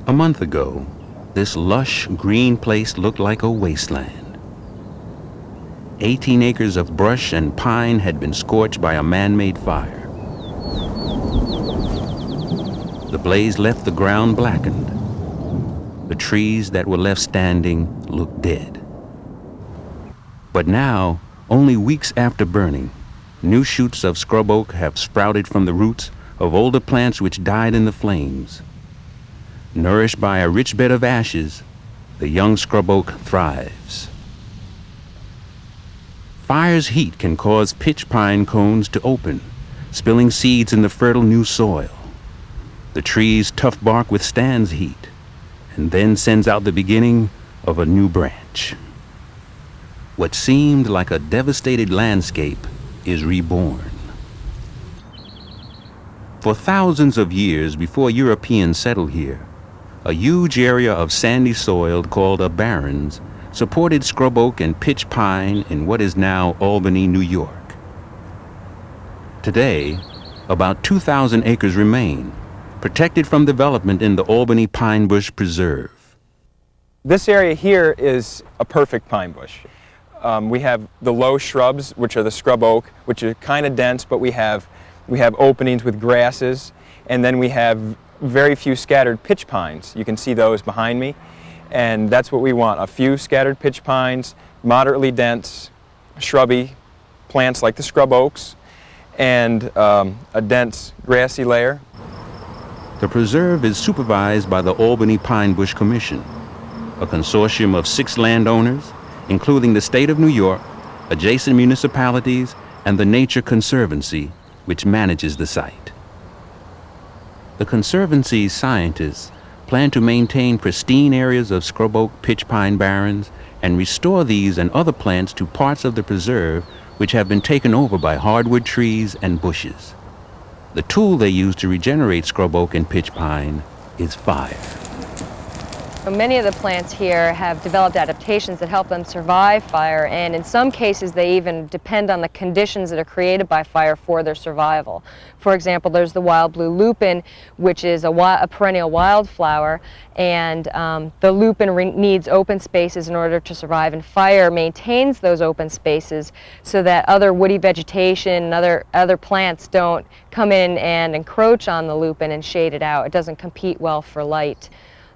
A month ago, this lush green place looked like a wasteland. 18 acres of brush and pine had been scorched by a man-made fire. The blaze left the ground blackened. The trees that were left standing looked dead. But now, only weeks after burning, new shoots of scrub oak have sprouted from the roots of older plants which died in the flames. Nourished by a rich bed of ashes, the young scrub oak thrives. Fire's heat can cause pitch pine cones to open, spilling seeds in the fertile new soil. The tree's tough bark withstands heat and then sends out the beginning of a new branch. What seemed like a devastated landscape is reborn. For thousands of years before Europeans settled here, a huge area of sandy soil called a barrens supported scrub oak and pitch pine in what is now Albany, New York. Today, about 2,000 acres remain, protected from development in the Albany Pine Bush Preserve. This area here is a perfect pine bush. We have the low shrubs, which are the scrub oak, which are kind of dense, but we have openings with grasses, and then we have very few scattered pitch pines. You can see those behind me, and that's what we want. A few scattered pitch pines, moderately dense, shrubby plants like the scrub oaks, and a dense grassy layer. The preserve is supervised by the Albany Pine Bush Commission, a consortium of 6 landowners, including the state of New York, adjacent municipalities, and the Nature Conservancy, which manages the site. The Conservancy's scientists plan to maintain pristine areas of scrub oak pitch pine barrens and restore these and other plants to parts of the preserve which have been taken over by hardwood trees and bushes. The tool they use to regenerate scrub oak and pitch pine is fire. Many of the plants here have developed adaptations that help them survive fire, and in some cases they even depend on the conditions that are created by fire for their survival. For example, there's the wild blue lupin, which is a perennial wildflower, and the lupin needs open spaces in order to survive, and fire maintains those open spaces so that other woody vegetation and other plants don't come in and encroach on the lupin and shade it out. It doesn't compete well for light.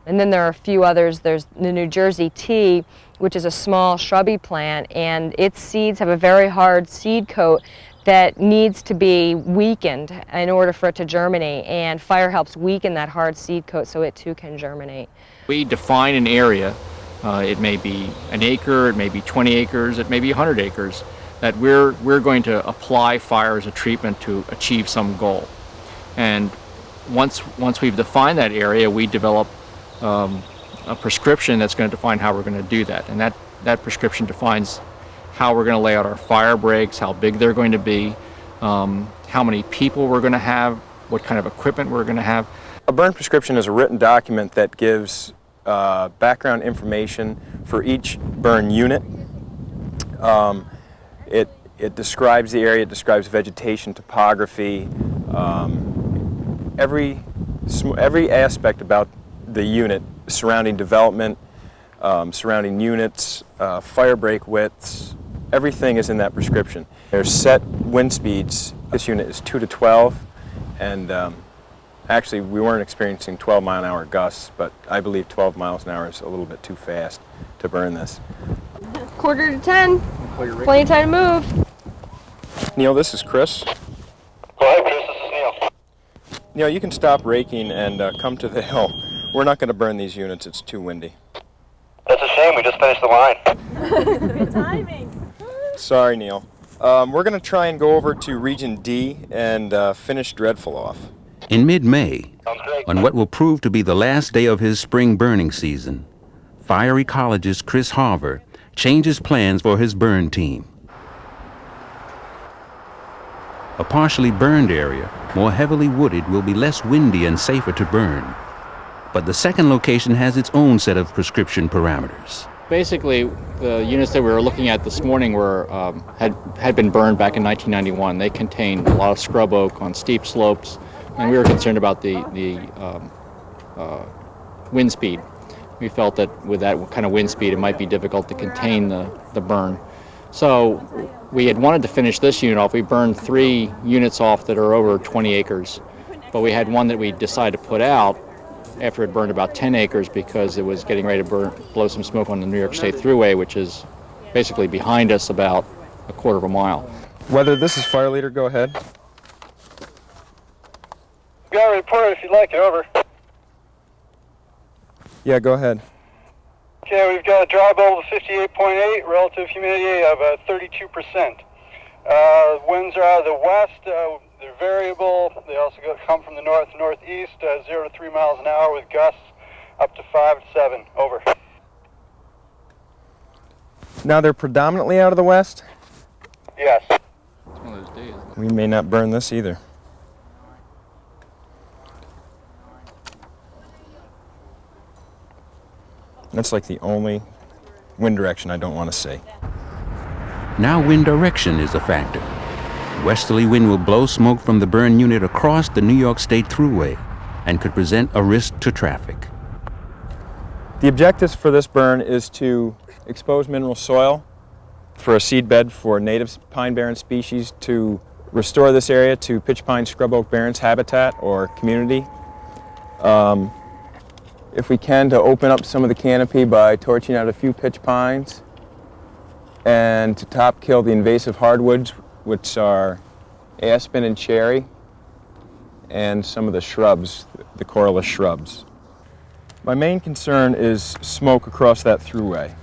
And then there are a few others. There's the New Jersey tea, which is a small shrubby plant, and its seeds have a very hard seed coat that needs to be weakened in order for it to germinate, and fire helps weaken that hard seed coat so it too can germinate. We define an area, it may be an acre, it may be 20 acres, it may be 100 acres, that we're going to apply fire as a treatment to achieve some goal. And once we've defined that area, we develop a prescription that's going to define how we're going to do that. And that prescription defines how we're going to lay out our fire breaks, how big they're going to be, how many people we're going to have, what kind of equipment we're going to have. A burn prescription is a written document that gives background information for each burn unit. It describes the area, it describes vegetation, topography, every aspect about the unit, surrounding development, surrounding units, fire break widths, everything is in that prescription. There's set wind speeds. This unit is 2 to 12, and actually we weren't experiencing 12-mile-an-hour gusts, but I believe 12 miles an hour is a little bit too fast to burn this. 9:45. Plenty of time to move. Neil, this is Chris. Go ahead, Chris. This is Neil. Neil, you can stop raking and come to the hill. We're not going to burn these units. It's too windy. That's a shame. We just finished the line. Good timing. Sorry, Neil. We're going to try and go over to Region D and finish Dreadful off. In mid-May, on what will prove to be the last day of his spring burning season, fire ecologist Chris Harver changes plans for his burn team. A partially burned area, more heavily wooded, will be less windy and safer to burn. But the second location has its own set of prescription parameters. Basically, the units that we were looking at this morning were had been burned back in 1991. They contained a lot of scrub oak on steep slopes, and we were concerned about the wind speed. We felt that with that kind of wind speed, it might be difficult to contain the burn. So we had wanted to finish this unit off. We burned 3 units off that are over 20 acres, but we had one that we decided to put out after it burned about 10 acres because it was getting ready to blow some smoke on the New York State Thruway, which is basically behind us about a quarter of a mile. Whether this is fire leader, go ahead. Got a report if you'd like it, over. Yeah, go ahead. Okay, we've got a dry bulb of 58.8, relative humidity of 32%. Winds are out of the west, they're variable. They also come from the north and northeast, 0 to 3 miles an hour with gusts up to 5 to 7, over. Now they're predominantly out of the west? Yes. It's one of those days. We may not burn this either. That's like the only wind direction I don't want to see. Now wind direction is a factor. Westerly wind will blow smoke from the burn unit across the New York State Thruway and could present a risk to traffic. The objectives for this burn is to expose mineral soil for a seed bed for native pine barren species, to restore this area to pitch pine scrub oak barrens habitat or community. If we can, to open up some of the canopy by torching out a few pitch pines, and to top kill the invasive hardwoods, which are aspen and cherry, and some of the shrubs, the corylus shrubs. My main concern is smoke across that thruway.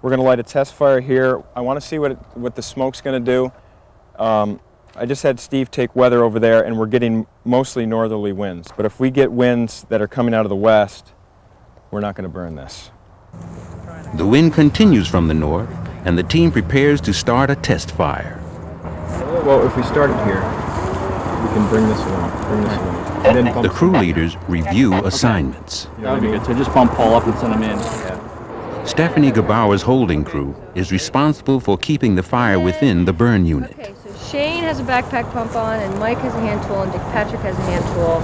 We're going to light a test fire here. I want to see what the smoke's going to do. I just had Steve take weather over there, and we're getting mostly northerly winds. But if we get winds that are coming out of the west, we're not going to burn this. The wind continues from the north, and the team prepares to start a test fire. Well, if we start it here, we can bring this along, and then bump The crew leaders review assignments. That would be good. So just bump Paul up and send him in. Stephanie Gabauer's holding crew is responsible for keeping the fire within the burn unit. Okay, so Shane has a backpack pump on, and Mike has a hand tool, and Dick Patrick has a hand tool.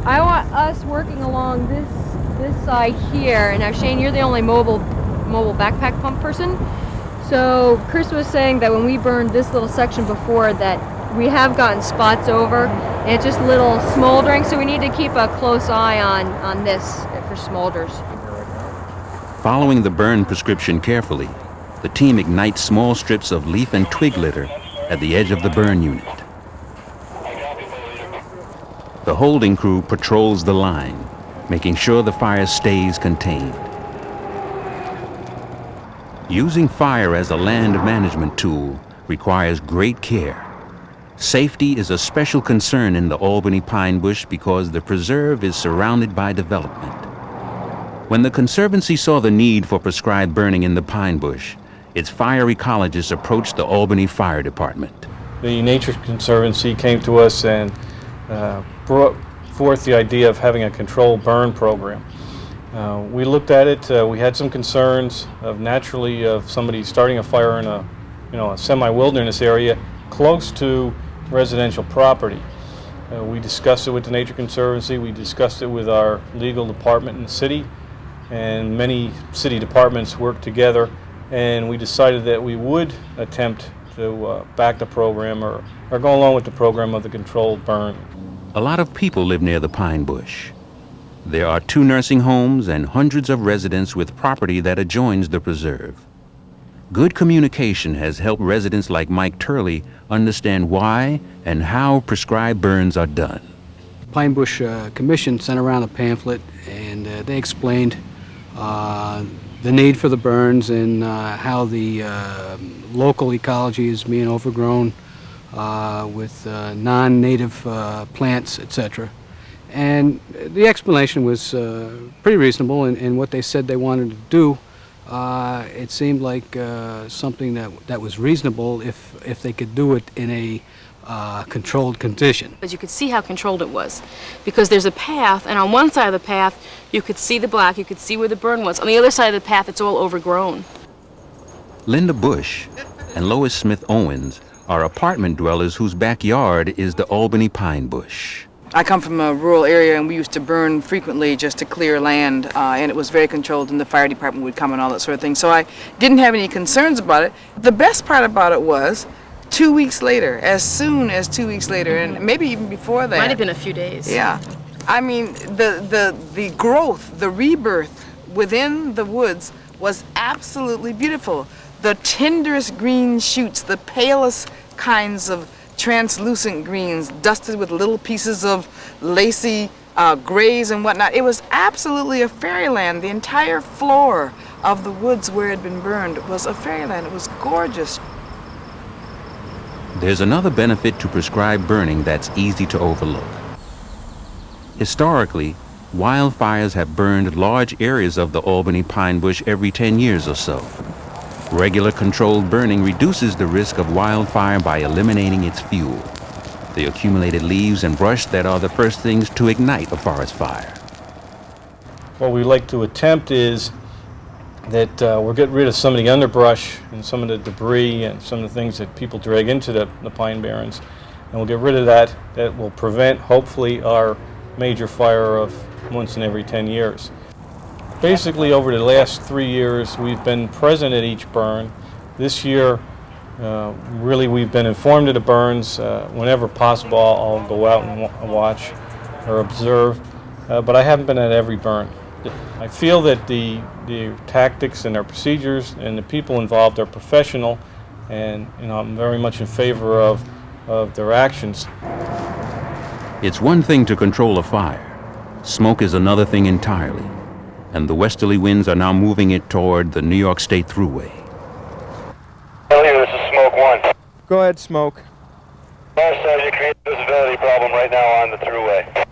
I want us working along this side here. And now, Shane, you're the only mobile backpack pump person. So Chris was saying that when we burned this little section before, that we have gotten spots over, and it's just a little smoldering. So we need to keep a close eye on this for smolders. Following the burn prescription carefully, the team ignites small strips of leaf and twig litter at the edge of the burn unit. The holding crew patrols the line, making sure the fire stays contained. Using fire as a land management tool requires great care. Safety is a special concern in the Albany pine bush because the preserve is surrounded by development. When the Conservancy saw the need for prescribed burning in the pine bush, its fire ecologists approached the Albany Fire Department. The Nature Conservancy came to us and brought forth the idea of having a controlled burn program. We looked at it. We had some concerns of somebody starting a fire in a semi-wilderness area close to residential property. We discussed it with the Nature Conservancy. We discussed it with our legal department in the city, and many city departments worked together, and we decided that we would attempt to back the program or go along with the program of the controlled burn. A lot of people live near the pine bush. There are 2 nursing homes and hundreds of residents with property that adjoins the preserve. Good communication has helped residents like Mike Turley understand why and how prescribed burns are done. Pine Bush Commission sent around a pamphlet, and they explained the need for the burns and how the local ecology is being overgrown with non-native plants, etc. And the explanation was pretty reasonable in what they said they wanted to do. It seemed like something that was reasonable if they could do it in a controlled condition. But you could see how controlled it was, because there's a path, and on one side of the path you could see the black, you could see where the burn was. On the other side of the path, it's all overgrown. Linda Bush and Lois Smith Owens are apartment dwellers whose backyard is the Albany pine bush. I come from a rural area, and we used to burn frequently just to clear land, and it was very controlled, and the fire department would come and all that sort of thing. So I didn't have any concerns about it. The best part about it was 2 weeks later, as soon as 2 weeks later, and maybe even before that. Might have been a few days. Yeah. I mean, the growth, the rebirth within the woods was absolutely beautiful. The tenderest green shoots, the palest kinds of translucent greens, dusted with little pieces of lacy grays and whatnot. It was absolutely a fairyland. The entire floor of the woods where it had been burned was a fairyland. It was gorgeous. There's another benefit to prescribed burning that's easy to overlook. Historically, wildfires have burned large areas of the Albany pine bush every 10 years or so. Regular controlled burning reduces the risk of wildfire by eliminating its fuel, the accumulated leaves and brush that are the first things to ignite a forest fire. What we like to attempt is that we'll get rid of some of the underbrush and some of the debris and some of the things that people drag into the pine barrens. And we'll get rid of that. That will prevent, hopefully, our major fire of once in every 10 years. Basically, over the last 3 years, we've been present at each burn. This year, really, we've been informed of the burns. Whenever possible, I'll go out and watch or observe, but I haven't been at every burn. I feel that the tactics and their procedures and the people involved are professional, and I'm very much in favor of their actions. It's one thing to control a fire. Smoke is another thing entirely, and the westerly winds are now moving it toward the New York State Thruway. This is Smoke 1. Go ahead, Smoke. Sir, you create a visibility problem right now on the Thruway.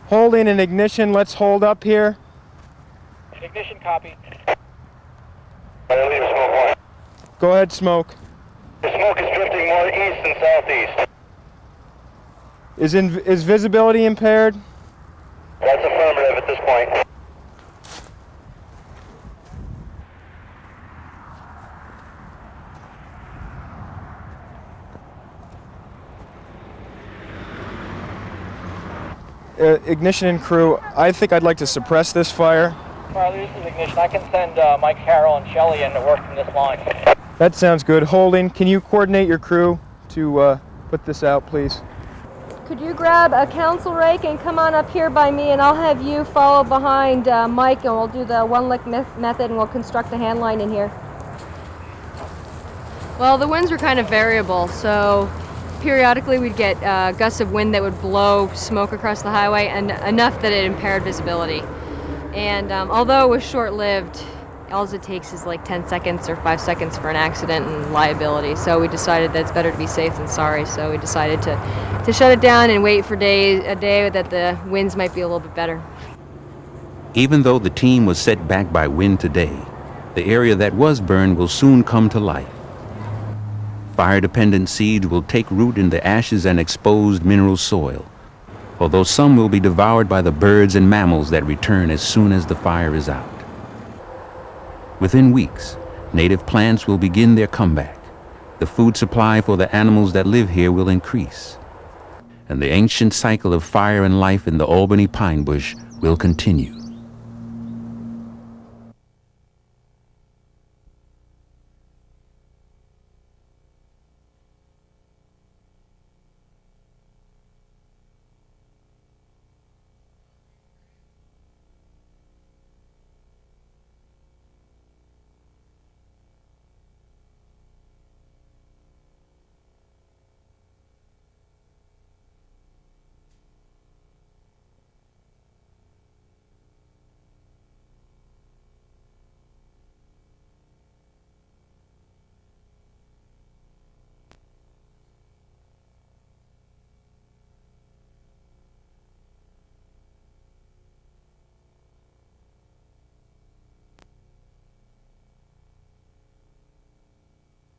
Holding an ignition, let's hold up here. Ignition copy. Leader Smoke 1. Go ahead, Smoke. The smoke is drifting more east and southeast. Is visibility impaired? That's affirmative at this point. Ignition and crew, I think I'd like to suppress this fire. Charlie, this is Ignition. I can send Mike, Carroll, and Shelley in to work from this line. That sounds good. Holding, can you coordinate your crew to put this out, please? Could you grab a council rake and come on up here by me, and I'll have you follow behind Mike, and we'll do the one-lick method, and we'll construct a hand line in here. Well, the winds were kind of variable, so periodically we'd get gusts of wind that would blow smoke across the highway, and enough that it impaired visibility. And although it was short-lived, all it takes is like 10 seconds or 5 seconds for an accident and liability. So we decided that it's better to be safe than sorry. So we decided to shut it down and wait for a day that the winds might be a little bit better. Even though the team was set back by wind today, the area that was burned will soon come to life. Fire-dependent seeds will take root in the ashes and exposed mineral soil, although some will be devoured by the birds and mammals that return as soon as the fire is out. Within weeks, native plants will begin their comeback. The food supply for the animals that live here will increase, and the ancient cycle of fire and life in the Albany pine bush will continue.